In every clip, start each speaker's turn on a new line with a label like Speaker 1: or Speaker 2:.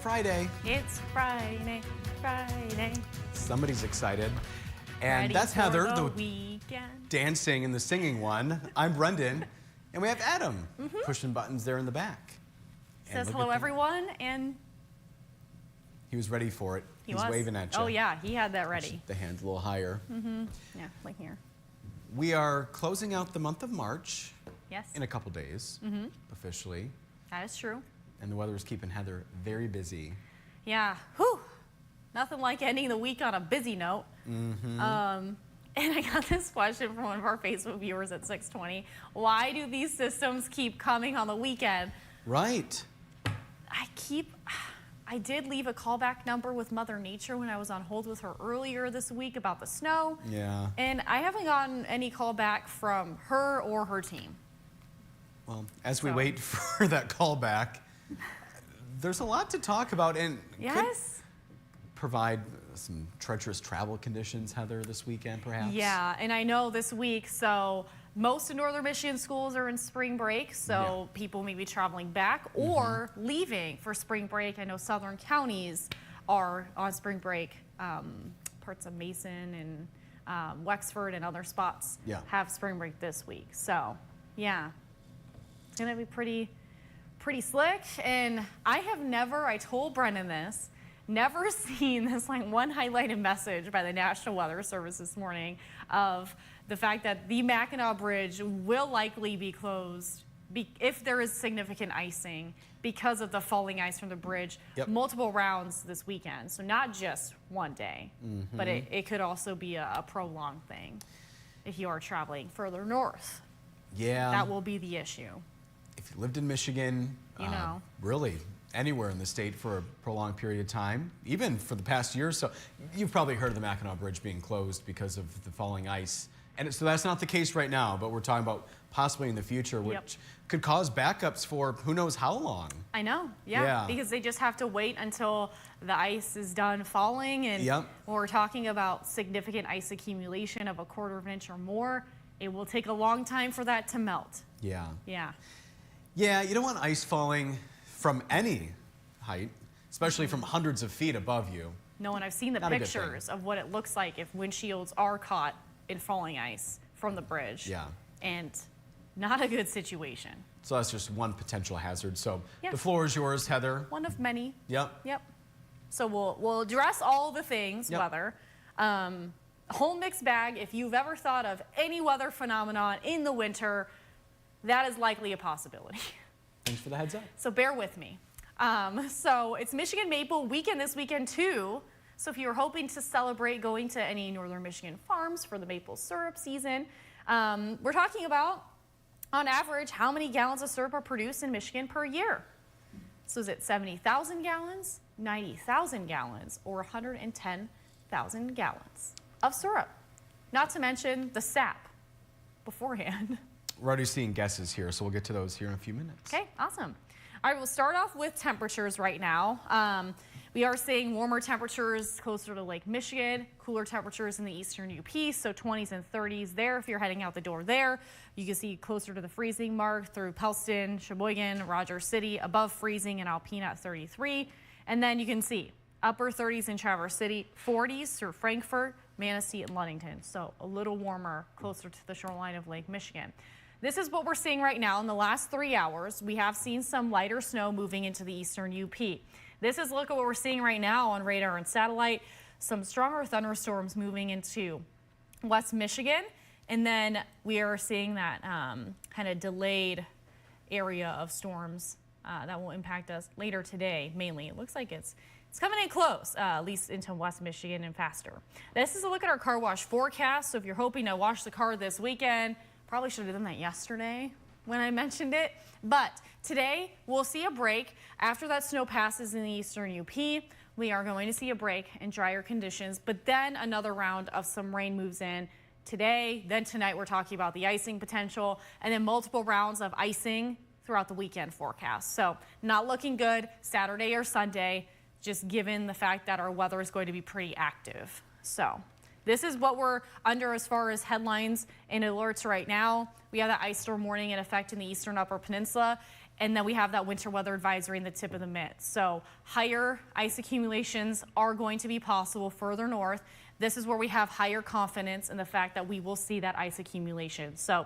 Speaker 1: Friday.
Speaker 2: It's Friday, Friday.
Speaker 1: Somebody's excited. And
Speaker 2: Ready
Speaker 1: that's
Speaker 2: for
Speaker 1: Heather,
Speaker 2: the
Speaker 1: the
Speaker 2: weekend.
Speaker 1: dancing and the singing one. I'm Brendan, and we have Adam pushing buttons there in the back.
Speaker 2: Says hello, everyone, and
Speaker 1: he was ready for it.
Speaker 2: he
Speaker 1: was waving at you.
Speaker 2: Oh yeah, he had that ready.
Speaker 1: The hand's a little higher.
Speaker 2: Yeah, like here.
Speaker 1: We are closing out the month of March
Speaker 2: Yes,
Speaker 1: in a couple days, officially.
Speaker 2: that is true.
Speaker 1: And the weather is keeping Heather very busy.
Speaker 2: Yeah, whew. Nothing like ending the week on a busy note. And I got this question from one of our Facebook viewers at 6:20. Why do these systems keep coming on the weekend?
Speaker 1: Right.
Speaker 2: I did leave a callback number with Mother Nature when I was on hold with her earlier this week about the snow.
Speaker 1: Yeah.
Speaker 2: And I haven't gotten any call back from her or her team.
Speaker 1: Well, as we wait for that call back, there's a lot to talk about and could provide some treacherous travel conditions, Heather, this weekend perhaps.
Speaker 2: Yeah, and I know this week, so most of Northern Michigan schools are in spring break, so people may be traveling back or leaving for spring break. I know southern counties are on spring break. Parts of Mason and Wexford and other spots have spring break this week. So, yeah, it's gonna be pretty slick. And I told Brendan this, never seen this like one highlighted message by the National Weather Service this morning of the fact that the Mackinac Bridge will likely be closed if there is significant icing because of the falling ice from the bridge multiple rounds this weekend. So not just one day, but it could also be a prolonged thing if you are traveling further north.
Speaker 1: Yeah.
Speaker 2: That will be the issue.
Speaker 1: If you lived in Michigan, really anywhere in the state for a prolonged period of time, even for the past year or so, you've probably heard of the Mackinac Bridge being closed because of the falling ice. And so that's not the case right now, but we're talking about possibly in the future, which could cause backups for who knows how long.
Speaker 2: I know, because they just have to wait until the ice is done falling. And when we're talking about significant ice accumulation of 1/4 of an inch or more, it will take a long time for that to melt.
Speaker 1: Yeah, you don't want ice falling from any height, especially from hundreds of feet above you.
Speaker 2: No, and I've seen the pictures of what it looks like if windshields are caught in falling ice from the bridge.
Speaker 1: Yeah.
Speaker 2: And not a good situation.
Speaker 1: So that's just one potential hazard. So the floor is yours, Heather.
Speaker 2: One of many.
Speaker 1: Yep.
Speaker 2: So we'll address all the things, weather. Whole mixed bag. If you've ever thought of any weather phenomenon in the winter, that is likely a possibility.
Speaker 1: Thanks for the heads up.
Speaker 2: So bear with me. So it's Michigan Maple Weekend this weekend too. So if you're hoping to celebrate going to any Northern Michigan farms for the maple syrup season, we're talking about, on average, how many gallons of syrup are produced in Michigan per year. So is it 70,000 gallons, 90,000 gallons, or 110,000 gallons of syrup? Not to mention the sap beforehand.
Speaker 1: We're already seeing guesses here, so we'll get to those here in a few minutes.
Speaker 2: Okay, awesome. All right, we'll start off with temperatures right now. We are seeing warmer temperatures closer to Lake Michigan, cooler temperatures in the eastern UP, so 20s and 30s there. If you're heading out the door there, you can see closer to the freezing mark through Pellston, Sheboygan, Rogers City, above freezing in Alpena at 33. And then you can see upper 30s in Traverse City, 40s through Frankfort, Manistee, and Ludington. So a little warmer closer to the shoreline of Lake Michigan. This is what we're seeing right now. In the last 3 hours, we have seen some lighter snow moving into the eastern UP. This is a look at what we're seeing right now on radar and satellite. Some stronger thunderstorms moving into West Michigan. And then we are seeing that kind of delayed area of storms that will impact us later today, mainly. It looks like it's coming in close, at least into West Michigan and faster. This is a look at our car wash forecast. So if you're hoping to wash the car this weekend, probably should have done that yesterday when I mentioned it. But today we'll see a break after that snow passes in the eastern UP. We are going to see a break in drier conditions, but then another round of some rain moves in today. Then tonight we're talking about the icing potential, and then multiple rounds of icing throughout the weekend forecast. So not looking good Saturday or Sunday, just given the fact that our weather is going to be pretty active. So this is what we're under as far as headlines and alerts right now. We have that ice storm warning in effect in the eastern upper peninsula. And then we have that winter weather advisory in the tip of the mid. So higher ice accumulations are going to be possible further north. This is where we have higher confidence in the fact that we will see that ice accumulation. So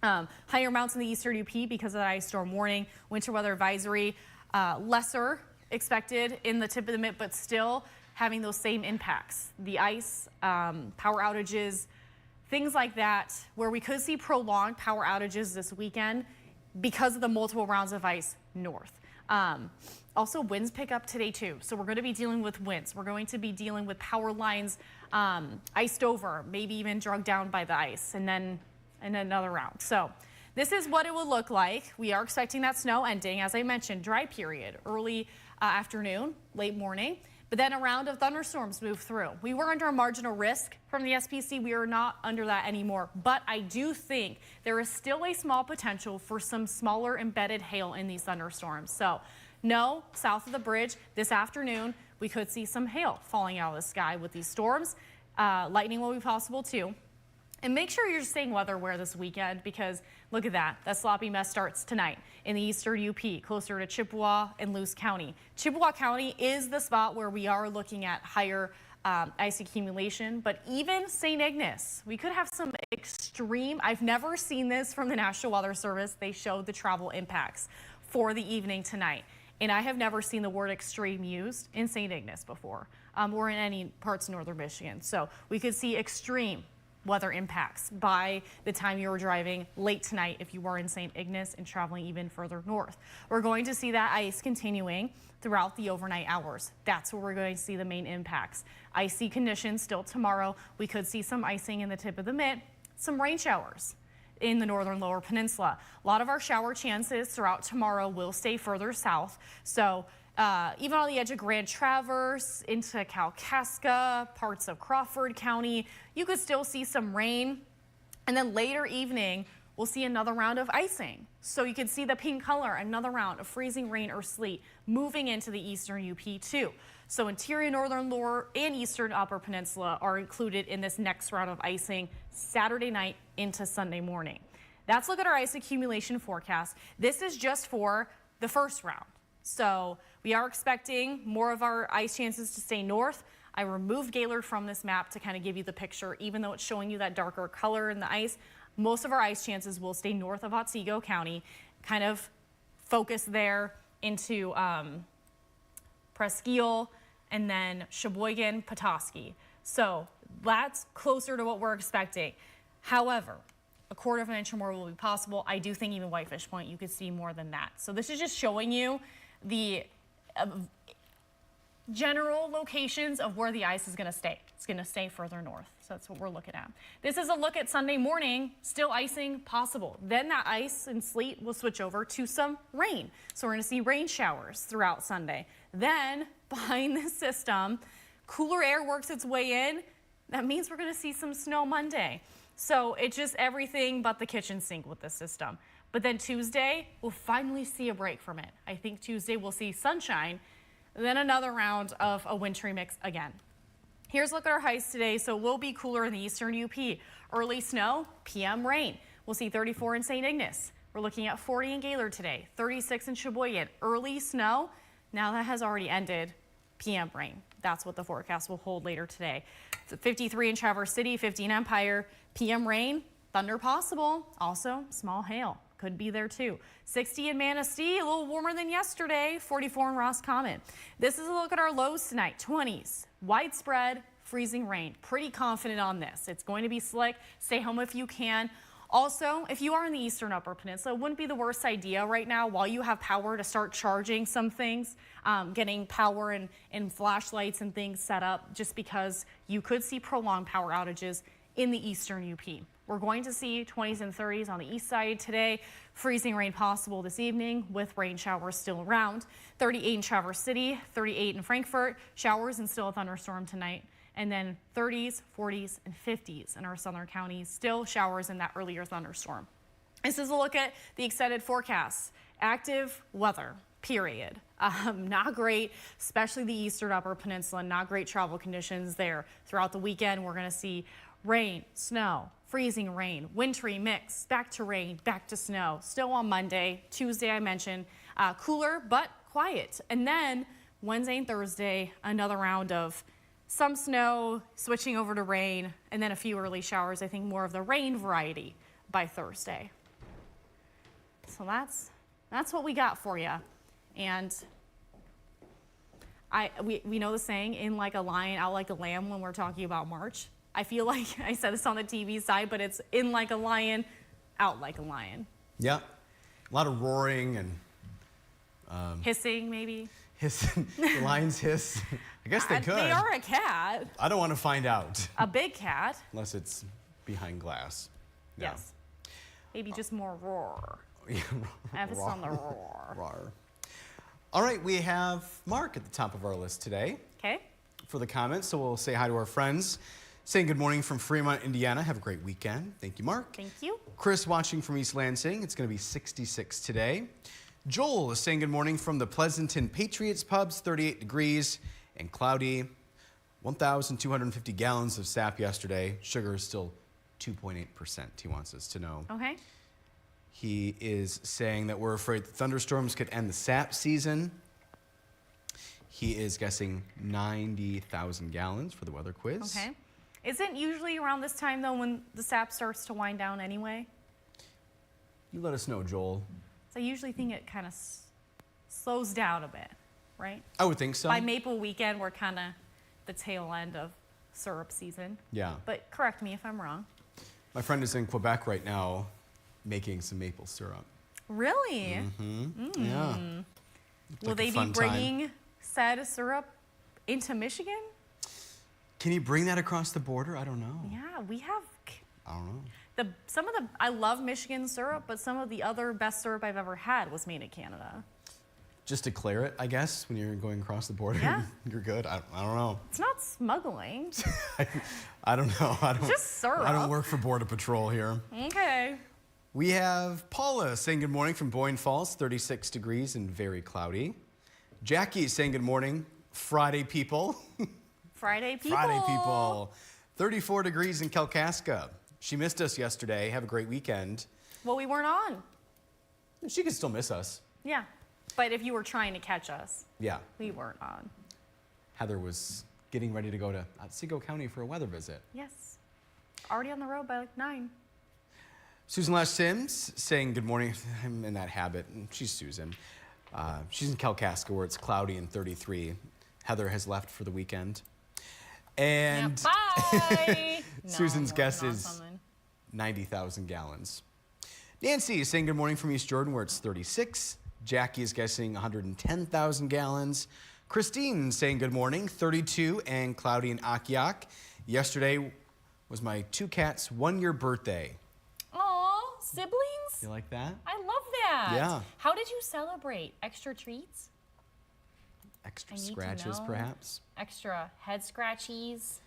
Speaker 2: higher amounts in the eastern UP because of that ice storm warning, winter weather advisory, lesser expected in the tip of the mid, but still having those same impacts. The ice, power outages, things like that, where we could see prolonged power outages this weekend because of the multiple rounds of ice north. Also, winds pick up today too. So we're going to be dealing with winds. We're going to be dealing with power lines iced over, maybe even dragged down by the ice, and then another round. So this is what it will look like. We are expecting that snow ending, as I mentioned, dry period, early afternoon, late morning. But then a round of thunderstorms move through. We were under a marginal risk from the SPC. We are not under that anymore. But I do think there is still a small potential for some smaller embedded hail in these thunderstorms. So no, south of the bridge this afternoon, we could see some hail falling out of the sky with these storms. Lightning will be possible too. And make sure you're staying weather aware this weekend because look at that. That sloppy mess starts tonight in the eastern UP, closer to Chippewa and Luce County. Chippewa County is the spot where we are looking at higher ice accumulation, but even St. Ignace, we could have some extreme. I've never seen this from the National Weather Service. They showed the travel impacts for the evening tonight. And I have never seen the word extreme used in St. Ignace before or in any parts of northern Michigan. So we could see extreme weather impacts by the time you're driving late tonight if you are in St. Ignace and traveling even further north. We're going to see that ice continuing throughout the overnight hours. That's where we're going to see the main impacts. Icy conditions still tomorrow. We could see some icing in the tip of the mid, some rain showers in the northern lower peninsula. A lot of our shower chances throughout tomorrow will stay further south. So even on the edge of Grand Traverse into Kalkaska, parts of Crawford County, you could still see some rain. And then later evening, we'll see another round of icing. So you can see the pink color, another round of freezing rain or sleet moving into the eastern UP too. So interior northern lower and eastern upper peninsula are included in this next round of icing Saturday night into Sunday morning. Let's look at our ice accumulation forecast. This is just for the first round. So we are expecting more of our ice chances to stay north. I removed Gaylord from this map to kind of give you the picture. Even though it's showing you that darker color in the ice, most of our ice chances will stay north of Otsego County, kind of focus there into Presqu'île and then Sheboygan, Petoskey. So that's closer to what we're expecting. However, a quarter of an inch or more will be possible. I do think even Whitefish Point, you could see more than that. So this is just showing you the general locations of where the ice is going to stay. It's going to stay further north. So that's what we're looking at. This is a look at Sunday morning, still icing possible. Then that ice and sleet will switch over to some rain. So we're going to see rain showers throughout Sunday. Then behind this system, cooler air works its way in. That means we're going to see some snow Monday. So it's just everything but the kitchen sink with this system. But then Tuesday, we'll finally see a break from it. I think Tuesday we'll see sunshine, then another round of a wintry mix again. Here's a look at our highs today. So we'll be cooler in the eastern UP. Early snow, PM rain. We'll see 34 in St. Ignace. We're looking at 40 in Gaylord today, 36 in Sheboygan. Early snow, now that has already ended. PM rain. That's what the forecast will hold later today. 53 in Traverse City, 50 in Empire. PM rain, thunder possible. Also, small hail could be there too. 60 in Manistee, a little warmer than yesterday. 44 in Roscommon. This is a look at our lows tonight. 20s, widespread freezing rain. Pretty confident on this. It's going to be slick. Stay home if you can. Also, if you are in the eastern upper peninsula, it wouldn't be the worst idea right now while you have power to start charging some things, getting power and flashlights and things set up, just because you could see prolonged power outages in the eastern UP. We're going to see 20s and 30s on the east side today. Freezing rain possible this evening with rain showers still around. 38 in Traverse City, 38 in Frankfort. Showers and still a thunderstorm tonight. And then 30s, 40s, and 50s in our southern counties. Still showers in that earlier thunderstorm. This is a look at the extended forecast. Active weather, period. Not great, especially the eastern upper peninsula. Not great travel conditions there. Throughout the weekend, we're going to see rain, snow, freezing rain, wintry mix, back to rain, back to snow. Snow on Monday, Tuesday I mentioned, cooler but quiet. And then Wednesday and Thursday, another round of some snow, switching over to rain, and then a few early showers. I think more of the rain variety by Thursday. So that's what we got for you. And we know the saying, in like a lion, out like a lamb, when we're talking about March. I feel like I said this on the TV side, but it's in like a lion, out like a lion.
Speaker 1: Yeah, a lot of roaring and
Speaker 2: hissing, maybe.
Speaker 1: Hissing. The lions hiss. I guess they could.
Speaker 2: They are a cat.
Speaker 1: I don't want to find out.
Speaker 2: A big cat.
Speaker 1: Unless it's behind glass. No.
Speaker 2: Yes. Maybe just more roar.
Speaker 1: Yeah,
Speaker 2: Emphasis on the roar.
Speaker 1: Roar. All right, we have Mark at the top of our list today.
Speaker 2: Okay.
Speaker 1: For the comments, so we'll say hi to our friends. Saying good morning from Fremont, Indiana. Have a great weekend. Thank you, Mark.
Speaker 2: Thank you.
Speaker 1: Chris watching from East Lansing. It's going to be 66 today. Joel is saying good morning from the Pleasanton Patriots Pubs, 38 degrees and cloudy. 1,250 gallons of sap yesterday. Sugar is still 2.8%, he wants us to know.
Speaker 2: Okay.
Speaker 1: He is saying that we're afraid the thunderstorms could end the sap season. He is guessing 90,000 gallons for the weather quiz.
Speaker 2: Okay. Isn't usually around this time, though, when the sap starts to wind down anyway?
Speaker 1: You let us know, Joel.
Speaker 2: So I usually think it kind of slows down a bit, right?
Speaker 1: I would think so.
Speaker 2: By Maple Weekend, we're kind of the tail end of syrup season.
Speaker 1: Yeah.
Speaker 2: But correct me if I'm wrong.
Speaker 1: My friend is in Quebec right now making some maple syrup.
Speaker 2: Really?
Speaker 1: Mm-hmm. Yeah.
Speaker 2: Will they be bringing said syrup into Michigan?
Speaker 1: Can you bring that across the border? I don't know.
Speaker 2: Yeah, we have.
Speaker 1: I don't know.
Speaker 2: I love Michigan syrup, but some of the other best syrup I've ever had was made in Canada.
Speaker 1: Just declare it, I guess, when you're going across the border.
Speaker 2: Yeah.
Speaker 1: You're good. I don't know.
Speaker 2: It's not smuggling.
Speaker 1: I don't know.
Speaker 2: Just syrup.
Speaker 1: I don't work for Border Patrol here.
Speaker 2: Okay.
Speaker 1: We have Paula saying good morning from Boyne Falls, 36 degrees and very cloudy. Jackie saying good morning, Friday people.
Speaker 2: Friday people.
Speaker 1: Friday people. 34 degrees in Kalkaska. She missed us yesterday. Have a great weekend.
Speaker 2: Well, we weren't on.
Speaker 1: She could still miss us.
Speaker 2: Yeah. But if you were trying to catch us,
Speaker 1: yeah,
Speaker 2: we weren't on.
Speaker 1: Heather was getting ready to go to Otsego County for a weather visit.
Speaker 2: Yes. Already on the road by like 9.
Speaker 1: Susan Lash Sims saying good morning. I'm in that habit. She's Susan. She's in Kalkaska where it's cloudy and 33. Heather has left for the weekend. And
Speaker 2: yeah, bye.
Speaker 1: Susan's guess is 90,000 gallons. Nancy is saying good morning from East Jordan where it's 36. Jackie is guessing 110,000 gallons. Christine saying good morning, 32 and cloudy in Akiak. Yesterday was my 2 cats' 1-year birthday.
Speaker 2: Aw, siblings?
Speaker 1: You like that?
Speaker 2: I love that.
Speaker 1: Yeah.
Speaker 2: How did you celebrate? Extra treats?
Speaker 1: Extra scratches, perhaps?
Speaker 2: Extra head scratchies?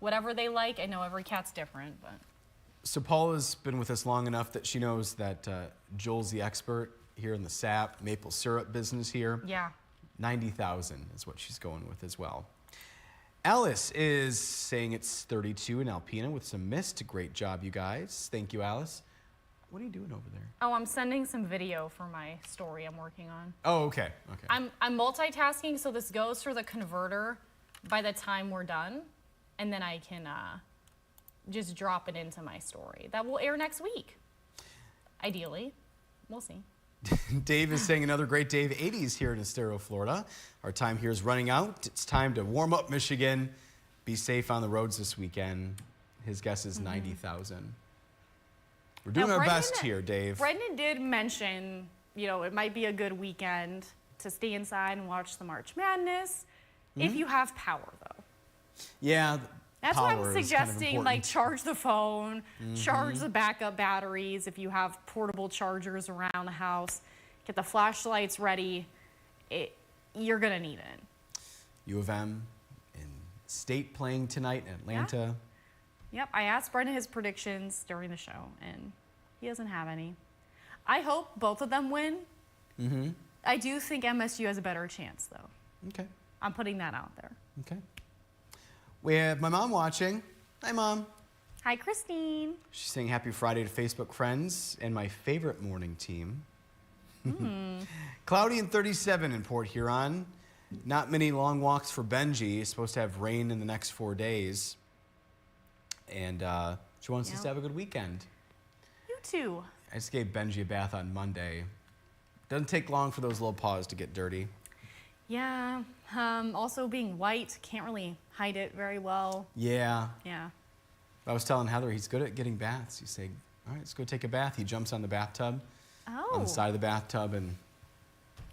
Speaker 2: Whatever they like. I know every cat's different, but.
Speaker 1: So Paula's been with us long enough that she knows that Joel's the expert here in the sap, maple syrup business here.
Speaker 2: Yeah.
Speaker 1: 90,000 is what she's going with as well. Alice is saying it's 32 in Alpena with some mist. Great job, you guys. Thank you, Alice. What are you doing over there?
Speaker 2: Oh, I'm sending some video for my story I'm working on.
Speaker 1: Oh, okay. Okay.
Speaker 2: I'm multitasking, so this goes through the converter by the time we're done, and then I can just drop it into my story. That will air next week. Ideally. We'll see.
Speaker 1: Dave is saying another great day of 80s here in Estero, Florida. Our time here is running out. It's time to warm up Michigan. Be safe on the roads this weekend. His guess is 90,000. We're doing our best here, Dave.
Speaker 2: Brendan did mention, it might be a good weekend to stay inside and watch the March Madness if you have power, though.
Speaker 1: Yeah.
Speaker 2: That's why I'm suggesting, charge the phone, charge the backup batteries if you have portable chargers around the house, get the flashlights ready. You're going to need it. U
Speaker 1: of M in state playing tonight in Atlanta.
Speaker 2: Yeah. Yep, I asked Brendan his predictions during the show, and he doesn't have any. I hope both of them win. Mm-hmm. I do think MSU has a better chance, though.
Speaker 1: Okay.
Speaker 2: I'm putting that out there.
Speaker 1: Okay. We have my mom watching. Hi, Mom.
Speaker 2: Hi, Christine.
Speaker 1: She's saying happy Friday to Facebook friends and my favorite morning team. Cloudy and 37 in Port Huron. Not many long walks for Benji. It's supposed to have rain in the next 4 days. And she wants us to have a good weekend.
Speaker 2: You too.
Speaker 1: I just gave Benji a bath on Monday. Doesn't take long for those little paws to get dirty.
Speaker 2: Yeah. Also being white, can't really hide it very well.
Speaker 1: Yeah.
Speaker 2: Yeah.
Speaker 1: I was telling Heather he's good at getting baths. You say, all right, let's go take a bath. He jumps on the bathtub, on the side of the bathtub, and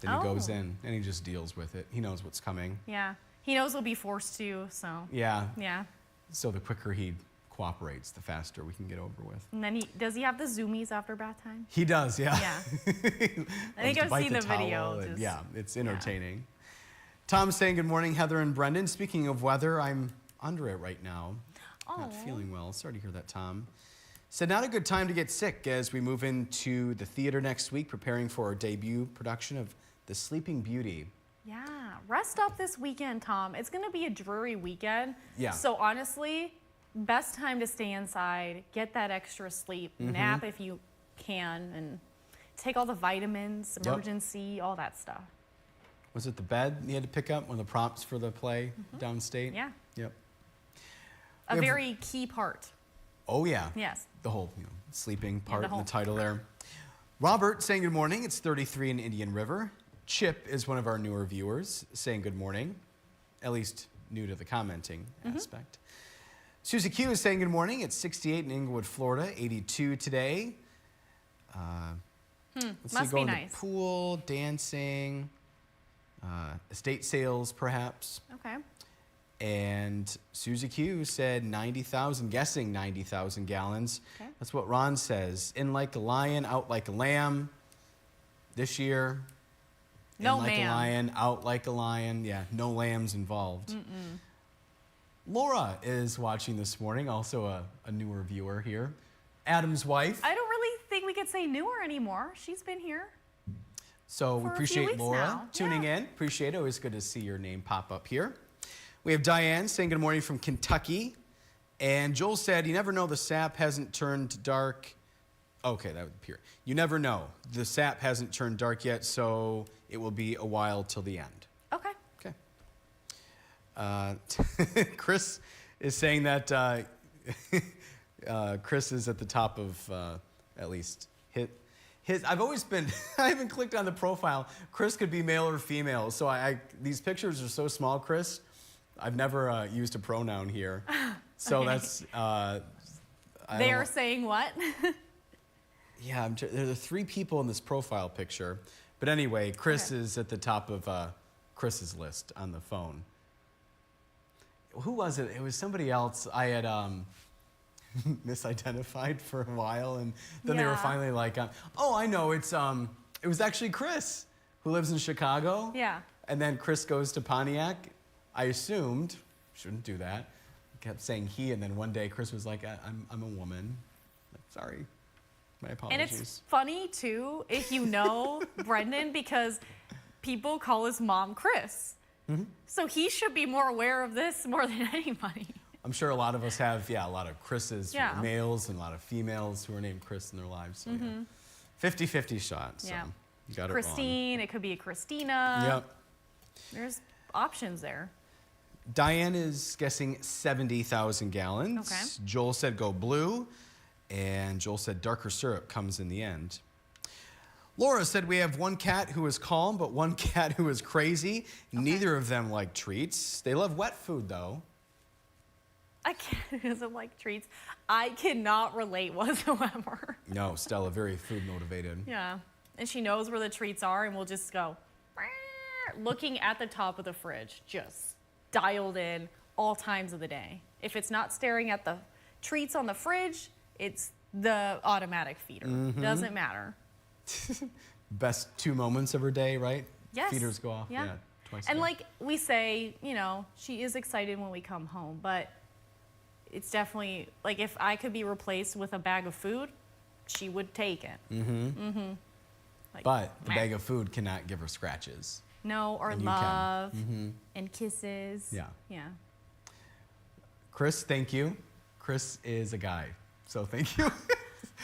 Speaker 1: then he goes in, and he just deals with it. He knows what's coming.
Speaker 2: Yeah. He knows we'll be forced to, so.
Speaker 1: Yeah.
Speaker 2: Yeah.
Speaker 1: So the quicker he cooperates, the faster we can get over with.
Speaker 2: And then does he have the zoomies after bath time?
Speaker 1: He does, yeah.
Speaker 2: Yeah. I think I've seen the video.
Speaker 1: Yeah, it's entertaining. Yeah. Tom's saying good morning, Heather and Brendan. Speaking of weather, I'm under it right now. Not feeling well. Sorry to hear that, Tom. Said not a good time to get sick as we move into the theater next week, preparing for our debut production of The Sleeping Beauty.
Speaker 2: Yeah, rest up this weekend, Tom. It's going to be a dreary weekend.
Speaker 1: Yeah.
Speaker 2: So honestly, best time to stay inside, get that extra sleep, nap if you can, and take all the vitamins, emergency, all that stuff.
Speaker 1: Was it the bed you had to pick up, one of the props for the play downstate?
Speaker 2: Yeah.
Speaker 1: Yep.
Speaker 2: A very key part.
Speaker 1: Oh, yeah.
Speaker 2: Yes.
Speaker 1: The whole sleeping part
Speaker 2: the
Speaker 1: in the title there. Robert saying good morning. It's 33 in Indian River. Chip is one of our newer viewers saying good morning, at least new to the commenting aspect. Susie Q is saying good morning. It's 68 in Inglewood, Florida, 82 today. Let's
Speaker 2: Must
Speaker 1: see,
Speaker 2: be
Speaker 1: going
Speaker 2: nice.
Speaker 1: to pool, dancing, estate sales perhaps.
Speaker 2: Okay.
Speaker 1: And Susie Q said 90,000, guessing 90,000 gallons.
Speaker 2: Okay.
Speaker 1: That's what Ron says. In like a lion, out like a lamb. This year,
Speaker 2: No,
Speaker 1: in like
Speaker 2: ma'am.
Speaker 1: a lion, out like a lion. Yeah, no lambs involved. Laura is watching this morning, also a newer viewer here. Adam's wife.
Speaker 2: I don't really think we could say newer anymore. She's been here.
Speaker 1: So we
Speaker 2: for a few
Speaker 1: appreciate
Speaker 2: weeks
Speaker 1: Laura
Speaker 2: now.
Speaker 1: tuning in. Appreciate it. Always good to see your name pop up here. We have Diane saying good morning from Kentucky. And Joel said, you never know, the sap hasn't turned dark. Okay, that would appear. You never know. The sap hasn't turned dark yet, so it will be a while till the end.
Speaker 2: Okay.
Speaker 1: Okay. Chris is saying that Chris is at the top of at least his. I've always been. I haven't clicked on the profile. Chris could be male or female. So these pictures are so small, Chris. I've never used a pronoun here. So
Speaker 2: Okay.
Speaker 1: that's.
Speaker 2: They are saying what?
Speaker 1: Yeah, there are 3 people in this profile picture. But anyway, Chris is at the top of Chris's list on the phone. Who was it? It was somebody else I had misidentified for a while, and then they were finally like, oh, I know, it was actually Chris, who lives in Chicago.
Speaker 2: Yeah.
Speaker 1: And then Chris goes to Pontiac. I assumed, shouldn't do that. Kept saying he, and then one day Chris was like, I'm a woman. Sorry. My apologies.
Speaker 2: And it's funny, too, if you know Brendan, because people call his mom Chris. So he should be more aware of this more than anybody.
Speaker 1: I'm sure a lot of us have, a lot of Chris's males and a lot of females who are named Chris in their lives. So 50-50 shot. So
Speaker 2: Yeah.
Speaker 1: you got it
Speaker 2: Christine, it could be a Christina.
Speaker 1: Yep.
Speaker 2: There's options there.
Speaker 1: Diane is guessing 70,000 gallons.
Speaker 2: Okay.
Speaker 1: Joel said go blue, and Joel said darker syrup comes in the end. Laura said we have one cat who is calm, but one cat who is crazy. Neither of them like treats. They love wet food, though.
Speaker 2: A cat doesn't like treats. I cannot relate whatsoever.
Speaker 1: No, Stella, very food motivated.
Speaker 2: Yeah. And she knows where the treats are, and we'll just go looking at the top of the fridge, just dialed in all times of the day. If it's not staring at the treats on the fridge, it's the automatic feeder. Doesn't matter.
Speaker 1: Best 2 moments of her day, right?
Speaker 2: Yes.
Speaker 1: Feeders go off.
Speaker 2: Yeah.
Speaker 1: Twice.
Speaker 2: And like we say, she is excited when we come home, but it's definitely like if I could be replaced with a bag of food, she would take it. Like,
Speaker 1: but the bag of food cannot give her scratches.
Speaker 2: No, or
Speaker 1: And you
Speaker 2: love and kisses.
Speaker 1: Yeah.
Speaker 2: Yeah.
Speaker 1: Chris, thank you. Chris is a guy, so thank you.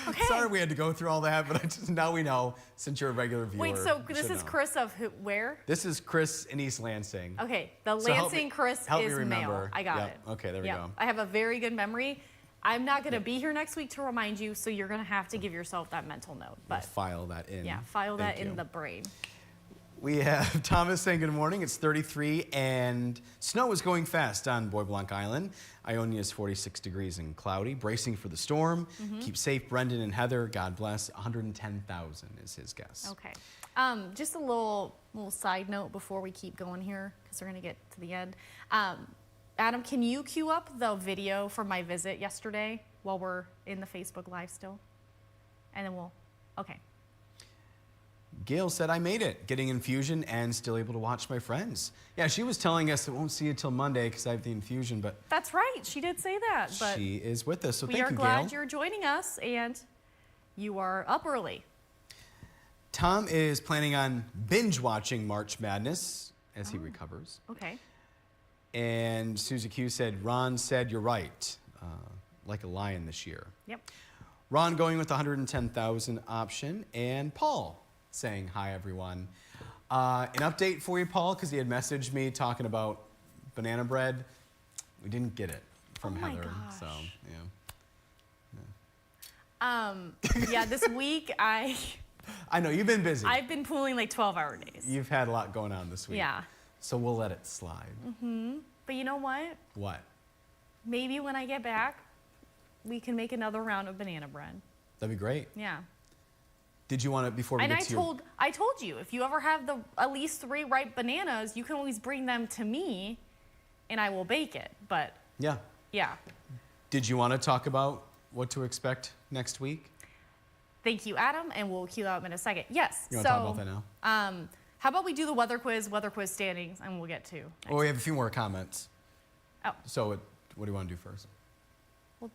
Speaker 2: Okay.
Speaker 1: Sorry we had to go through all that, but now we know, since you're a regular viewer.
Speaker 2: Wait, so
Speaker 1: you
Speaker 2: this
Speaker 1: should
Speaker 2: is
Speaker 1: know.
Speaker 2: Chris of who, where?
Speaker 1: This is Chris in East Lansing.
Speaker 2: Okay, the
Speaker 1: So help
Speaker 2: Lansing
Speaker 1: me-
Speaker 2: Chris
Speaker 1: help me
Speaker 2: is
Speaker 1: remember.
Speaker 2: male. I got
Speaker 1: Yep.
Speaker 2: it.
Speaker 1: Okay, there we go.
Speaker 2: I have a very good memory. I'm not going to be here next week to remind you, so you're going to have to give yourself that mental note.
Speaker 1: We'll
Speaker 2: But
Speaker 1: file that in.
Speaker 2: yeah, file that
Speaker 1: Thank
Speaker 2: in
Speaker 1: you.
Speaker 2: the brain.
Speaker 1: We have Thomas saying good morning. It's 33 and snow is going fast on Bois Blanc Island. Iona is 46 degrees and cloudy, bracing for the storm. Keep safe, Brendan and Heather. God bless. 110,000 is his guess.
Speaker 2: Okay. Just a little side note before we keep going here, because we're going to get to the end. Adam, can you cue up the video from my visit yesterday while we're in the Facebook Live still? And then okay.
Speaker 1: Gail said, I made it, getting infusion and still able to watch my friends. Yeah, she was telling us it won't see you till Monday because I have the infusion, but
Speaker 2: That's right. She did say that. But
Speaker 1: she is with us, so
Speaker 2: we
Speaker 1: thank
Speaker 2: are
Speaker 1: you,
Speaker 2: glad
Speaker 1: Gail.
Speaker 2: you're joining us, and you are up early.
Speaker 1: Tom is planning on binge watching March Madness as he
Speaker 2: Oh.
Speaker 1: recovers.
Speaker 2: Okay.
Speaker 1: And Susie Q said, Ron said you're right, like a lion this year.
Speaker 2: Yep.
Speaker 1: Ron going with the 110,000 option, and Paul saying, hi, everyone. An update for you, Paul, because he had messaged me talking about banana bread. We didn't get it from
Speaker 2: Oh my
Speaker 1: Heather, so,
Speaker 2: gosh.
Speaker 1: yeah.
Speaker 2: Yeah, this week
Speaker 1: I know, you've been busy.
Speaker 2: I've been pulling like 12-hour days.
Speaker 1: You've had a lot going on this week.
Speaker 2: Yeah.
Speaker 1: So we'll let it slide.
Speaker 2: But you know what?
Speaker 1: What?
Speaker 2: Maybe when I get back, we can make another round of banana bread.
Speaker 1: That'd be great.
Speaker 2: Yeah.
Speaker 1: Did you want to, before we
Speaker 2: And
Speaker 1: get to your...
Speaker 2: I told you, if you ever have at least 3 ripe bananas, you can always bring them to me, and I will bake it. But
Speaker 1: Yeah.
Speaker 2: yeah.
Speaker 1: Did you want to talk about what to expect next week?
Speaker 2: Thank you, Adam, and we'll cue that up in a second. Yes.
Speaker 1: You want to talk about that now?
Speaker 2: How about we do the weather quiz standings, and we'll get to.
Speaker 1: Well, we have a few more comments.
Speaker 2: Oh.
Speaker 1: So what do you want to do first?
Speaker 2: Well-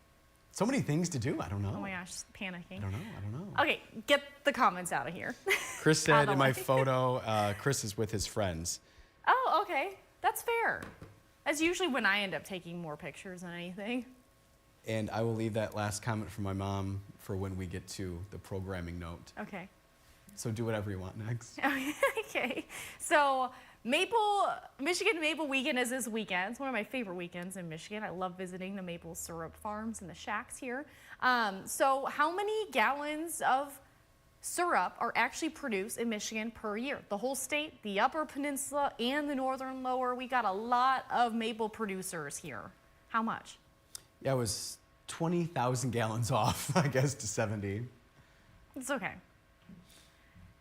Speaker 1: So many things to do. I don't know.
Speaker 2: Oh my gosh, panicking.
Speaker 1: I don't know.
Speaker 2: Okay, get the comments out of here.
Speaker 1: Chris
Speaker 2: Out of
Speaker 1: said
Speaker 2: the
Speaker 1: in my
Speaker 2: way.
Speaker 1: photo, Chris is with his friends.
Speaker 2: Oh, okay. That's fair. That's usually when I end up taking more pictures than anything.
Speaker 1: And I will leave that last comment from my mom for when we get to the programming note.
Speaker 2: Okay.
Speaker 1: So do whatever you want next.
Speaker 2: Okay. So Michigan Maple Weekend is this weekend. It's one of my favorite weekends in Michigan. I love visiting the maple syrup farms and the shacks here. So how many gallons of syrup are actually produced in Michigan per year? The whole state, the Upper Peninsula, and the Northern Lower. We got a lot of maple producers here. How much?
Speaker 1: Yeah, it was 20,000 gallons off, I guess, to 70.
Speaker 2: It's okay.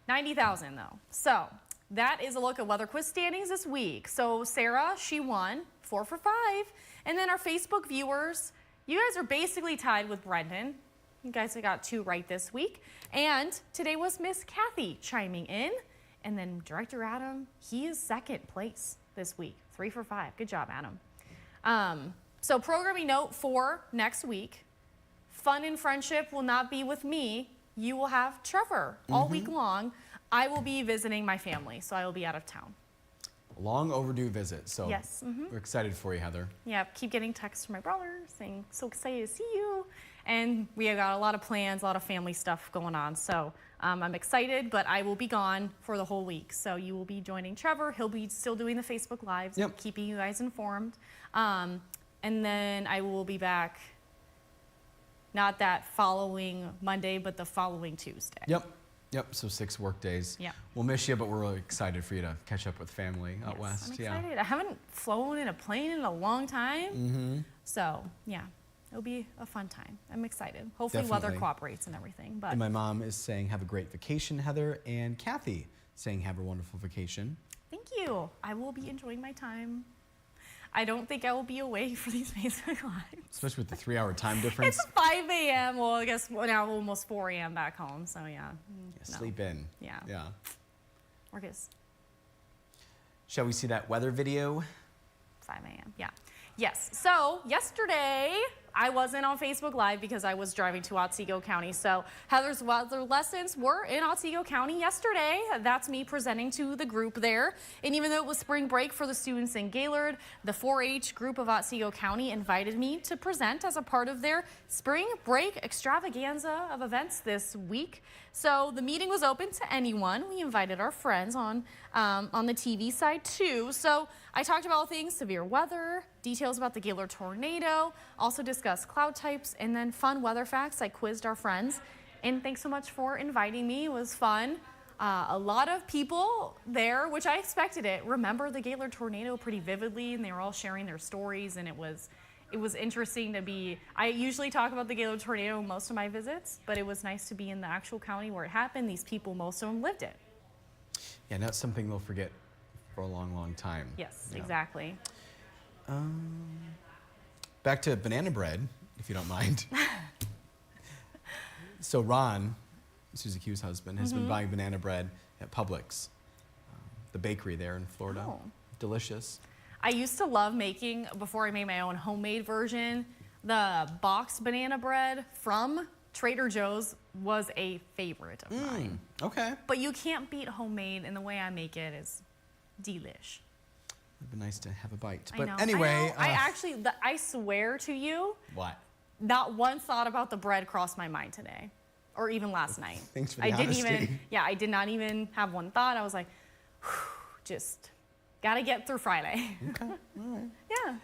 Speaker 2: 90,000 though. So that is a look at weather quiz standings this week. So Sarah, she won 4 for 5. And then our Facebook viewers, you guys are basically tied with Brendan. You guys got 2 right this week. And today was Miss Kathy chiming in. And then Director Adam, he is 2nd place this week. 3 for 5. Good job, Adam. So programming note for next week. Fun and friendship will not be with me. You will have Trevor all week long. I will be visiting my family, so I will be out of town.
Speaker 1: Long overdue visit. So
Speaker 2: Yes.
Speaker 1: we're excited for you, Heather.
Speaker 2: Yeah, keep getting texts from my brother saying, so excited to see you. And we have got a lot of plans, a lot of family stuff going on. So I'm excited, but I will be gone for the whole week. So you will be joining Trevor. He'll be still doing the Facebook Lives,
Speaker 1: Yep.
Speaker 2: keeping you guys informed. And then I will be back, not that following Monday, but the following Tuesday.
Speaker 1: Yep, so 6 work days.
Speaker 2: Yep.
Speaker 1: We'll miss you, but we're really excited for you to catch up with family out
Speaker 2: Yes,
Speaker 1: west.
Speaker 2: I'm excited. I haven't flown in a plane in a long time. So, yeah, it'll be a fun time. I'm excited. Hopefully weather
Speaker 1: Definitely.
Speaker 2: cooperates and everything. But
Speaker 1: And my mom is saying, have a great vacation, Heather. And Kathy saying, have a wonderful vacation.
Speaker 2: thank you. I will be enjoying my time. I don't think I will be away for these Facebook Lives.
Speaker 1: Especially with the 3-hour time difference.
Speaker 2: It's 5 a.m. Well, I guess now almost 4 a.m. back home. So, yeah. No.
Speaker 1: Sleep in.
Speaker 2: Yeah.
Speaker 1: Yeah.
Speaker 2: Or good.
Speaker 1: Shall we see that weather video?
Speaker 2: 5 a.m. Yeah. Yes. So yesterday, I wasn't on Facebook Live because I was driving to Otsego County. So Heather's weather lessons were in Otsego County yesterday. That's me presenting to the group there. And even though it was spring break for the students in Gaylord, the 4-H group of Otsego County invited me to present as a part of their spring break extravaganza of events this week. So the meeting was open to anyone. We invited our friends on the TV side too. So I talked about all things severe weather, details about the Gaylord tornado, also discussed cloud types, and then fun weather facts. I quizzed our friends. And thanks so much for inviting me. It was fun. A lot of people there, which I expected it, remember the Gaylord tornado pretty vividly, and they were all sharing their stories, and it was interesting to be. I usually talk about the Gaylord tornado in most of my visits, but it was nice to be in the actual county where it happened. These people, most of them lived it.
Speaker 1: Yeah, not something they'll forget for a long, long time.
Speaker 2: Yes,
Speaker 1: yeah.
Speaker 2: Exactly.
Speaker 1: Back to banana bread, if you don't mind. So Ron, Susie Q's husband, has been buying banana bread at Publix, the bakery there in Florida.
Speaker 2: Oh.
Speaker 1: Delicious.
Speaker 2: I used to love making, before I made my own homemade version, the boxed banana bread from Trader Joe's was a favorite of mine.
Speaker 1: Okay.
Speaker 2: But you can't beat homemade, and the way I make it is delish.
Speaker 1: It'd be nice to have a bite.
Speaker 2: I
Speaker 1: But
Speaker 2: know.
Speaker 1: anyway.
Speaker 2: I swear to you,
Speaker 1: What?
Speaker 2: not one thought about the bread crossed my mind today, or even last night.
Speaker 1: Thanks for the
Speaker 2: I didn't
Speaker 1: honesty.
Speaker 2: even, I did not even have one thought. I was like, just gotta get through Friday.
Speaker 1: Okay. All right.
Speaker 2: Yeah.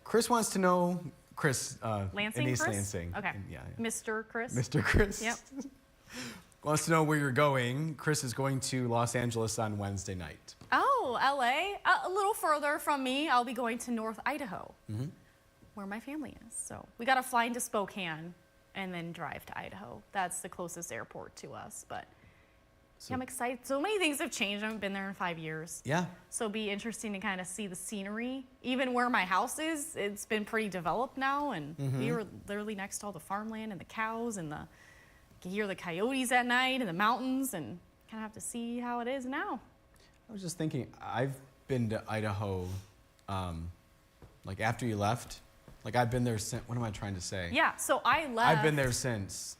Speaker 1: Chris wants to know,
Speaker 2: Lansing,
Speaker 1: in East
Speaker 2: Chris?
Speaker 1: Lansing.
Speaker 2: Okay.
Speaker 1: Yeah.
Speaker 2: Mr. Chris?
Speaker 1: Mr. Chris.
Speaker 2: Yep.
Speaker 1: Wants to know where you're going. Chris is going to Los Angeles on Wednesday night.
Speaker 2: Oh, LA. A little further from me. I'll be going to North Idaho, where my family is. So we got to fly into Spokane and then drive to Idaho. That's the closest airport to us. But
Speaker 1: So-
Speaker 2: yeah, I'm excited. So many things have changed. I haven't been there in 5 years.
Speaker 1: Yeah.
Speaker 2: So it'll be interesting to kind of see the scenery. Even where my house is, it's been pretty developed now. And we were literally next to all the farmland and the cows and you can hear the coyotes at night in the mountains, and kind of have to see how it is now.
Speaker 1: I was just thinking, I've been to Idaho, like after you left. Like I've been there since, what am I trying to say?
Speaker 2: Yeah, so I left.
Speaker 1: I've been there since.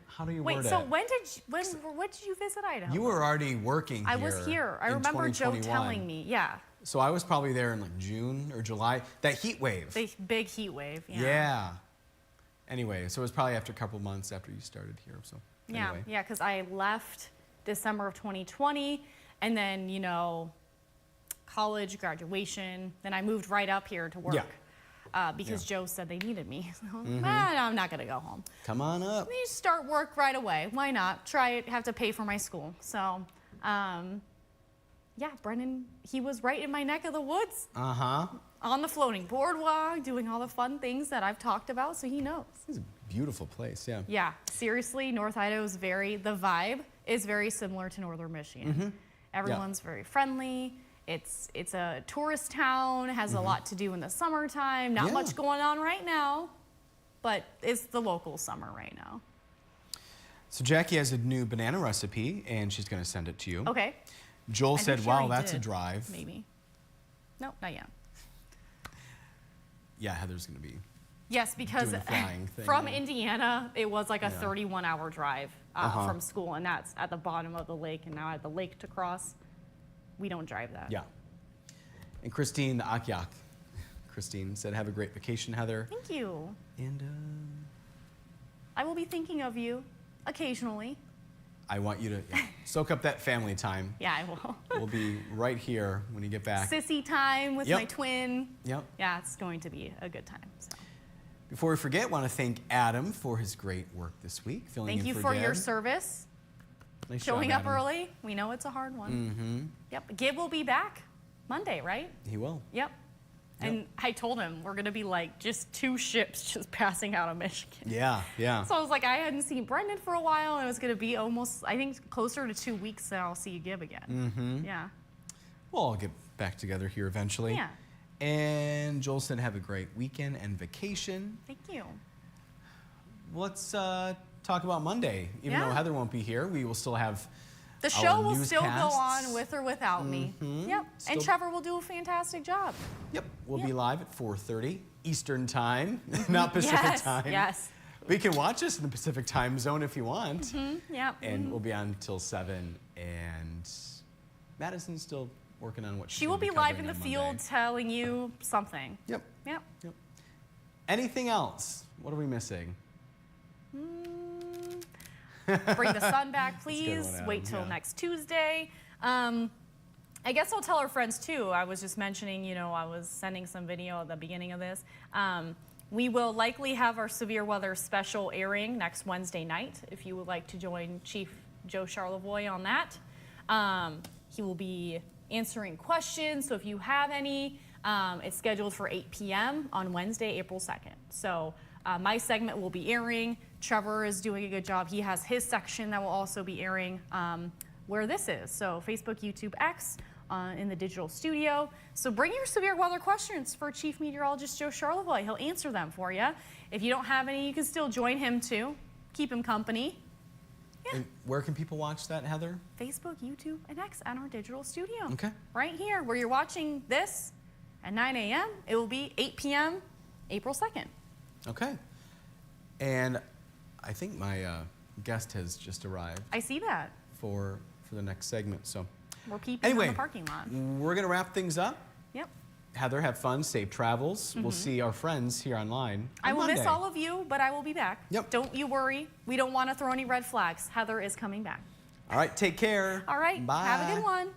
Speaker 1: How do you word
Speaker 2: Wait,
Speaker 1: it?
Speaker 2: so when did you visit Idaho?
Speaker 1: You were already working here.
Speaker 2: I was here. I
Speaker 1: in
Speaker 2: remember Joe
Speaker 1: 2021.
Speaker 2: telling me. Yeah,
Speaker 1: So I was probably there in like June or July. That heat wave.
Speaker 2: the big heat wave. Yeah.
Speaker 1: Yeah. Anyway, so it was probably after a couple months after you started here. So anyway.
Speaker 2: Yeah, because I left December of 2020, and then college, graduation. Then I moved right up here to work. Because Joe said they needed me. So, I'm not gonna go home.
Speaker 1: Come on up.
Speaker 2: Let me start work right away. Why not? Try it. Have to pay for my school. So, Brendan, he was right in my neck of the woods. On the floating boardwalk, doing all the fun things that I've talked about, so he knows.
Speaker 1: It's a beautiful place, yeah.
Speaker 2: Yeah, seriously, North Idaho is the vibe is very similar to Northern Michigan. Everyone's very friendly. It's a tourist town, has a lot to do in the summertime. Not much going on right now, but it's the local summer right now.
Speaker 1: So Jackie has a new banana recipe, and she's going to send it to you.
Speaker 2: Okay.
Speaker 1: Joel
Speaker 2: I think
Speaker 1: said,
Speaker 2: she
Speaker 1: wow,
Speaker 2: already
Speaker 1: that's a
Speaker 2: did,
Speaker 1: drive.
Speaker 2: Maybe. No, not yet.
Speaker 1: Yeah, Heather's going to be.
Speaker 2: Yes, because
Speaker 1: doing the flying thing,
Speaker 2: from
Speaker 1: yeah.
Speaker 2: Indiana, it was like a 31-hour drive from school, and that's at the bottom of the lake, and now I have the lake to cross. We don't drive that.
Speaker 1: Yeah. And Christine, the Akyak. Christine said, have a great vacation, Heather.
Speaker 2: Thank you.
Speaker 1: And
Speaker 2: I will be thinking of you occasionally.
Speaker 1: I want you to soak up that family time.
Speaker 2: Yeah, I will.
Speaker 1: We'll be right here when you get back.
Speaker 2: Sissy time with
Speaker 1: Yep.
Speaker 2: my twin.
Speaker 1: Yep.
Speaker 2: Yeah, it's going to be a good time. So.
Speaker 1: Before we forget, I want to thank Adam for his great work this week, filling
Speaker 2: Thank
Speaker 1: in
Speaker 2: you
Speaker 1: for
Speaker 2: for
Speaker 1: Deb.
Speaker 2: your service.
Speaker 1: Nice
Speaker 2: Showing
Speaker 1: job,
Speaker 2: up
Speaker 1: Adam.
Speaker 2: early. We know it's a hard one. Yep. Gib will be back Monday, right?
Speaker 1: He will.
Speaker 2: Yep. And I told him we're going to be like just 2 ships just passing out of Michigan.
Speaker 1: Yeah, yeah.
Speaker 2: So I was like, I hadn't seen Brendan for a while, and it was going to be almost, I think, closer to 2 weeks that I'll see Gib again. Yeah.
Speaker 1: We'll all get back together here eventually.
Speaker 2: Yeah.
Speaker 1: And Joel said, have a great weekend and vacation.
Speaker 2: Thank you.
Speaker 1: Let's talk about Monday. Even though
Speaker 2: Yeah.
Speaker 1: Heather won't be here, we will still have
Speaker 2: The show will still go on with or without me. Yep. And Trevor will do a fantastic job.
Speaker 1: Yep. We'll be live at 4:30 Eastern Time, not Pacific time.
Speaker 2: Yes.
Speaker 1: But you can watch us in the Pacific time zone if you want.
Speaker 2: Yep.
Speaker 1: And we'll be on until 7. And Madison's still working on what
Speaker 2: she will be live in the field telling you something.
Speaker 1: Yep.
Speaker 2: Yep.
Speaker 1: Yep. Anything else? What are we missing?
Speaker 2: Bring the sun back, please. Wait till next Tuesday. I guess I'll tell our friends too. I was just mentioning, you know, I was sending some video at the beginning of this. We will likely have our severe weather special airing next Wednesday night. If you would like to join Chief Joe Charlevoix on that, he will be answering questions. So if you have any, it's scheduled for 8 p.m. on Wednesday, April 2nd. So my segment will be airing. Trevor is doing a good job. He has his section that will also be airing where this is. So Facebook, YouTube, X, in the digital studio. So bring your severe weather questions for Chief Meteorologist Joe Charlevoix. He'll answer them for you. If you don't have any, you can still join him too. Keep him company. Yeah.
Speaker 1: And where can people watch that, Heather?
Speaker 2: Facebook, YouTube, and X and our digital studio.
Speaker 1: Okay.
Speaker 2: Right here where you're watching this at 9 a.m. It will be 8 p.m. April 2nd.
Speaker 1: Okay. And I think my guest has just arrived.
Speaker 2: I see that.
Speaker 1: For the next segment. So
Speaker 2: we're keeping in the parking lot.
Speaker 1: We're going to wrap things up.
Speaker 2: Yep.
Speaker 1: Heather, have fun, safe travels. We'll see our friends here online on
Speaker 2: I will
Speaker 1: Monday.
Speaker 2: miss all of you, but I will be back.
Speaker 1: Yep.
Speaker 2: Don't you worry. We don't want to throw any red flags. Heather is coming back.
Speaker 1: All right, take care.
Speaker 2: All right.
Speaker 1: Bye.
Speaker 2: Have a good one.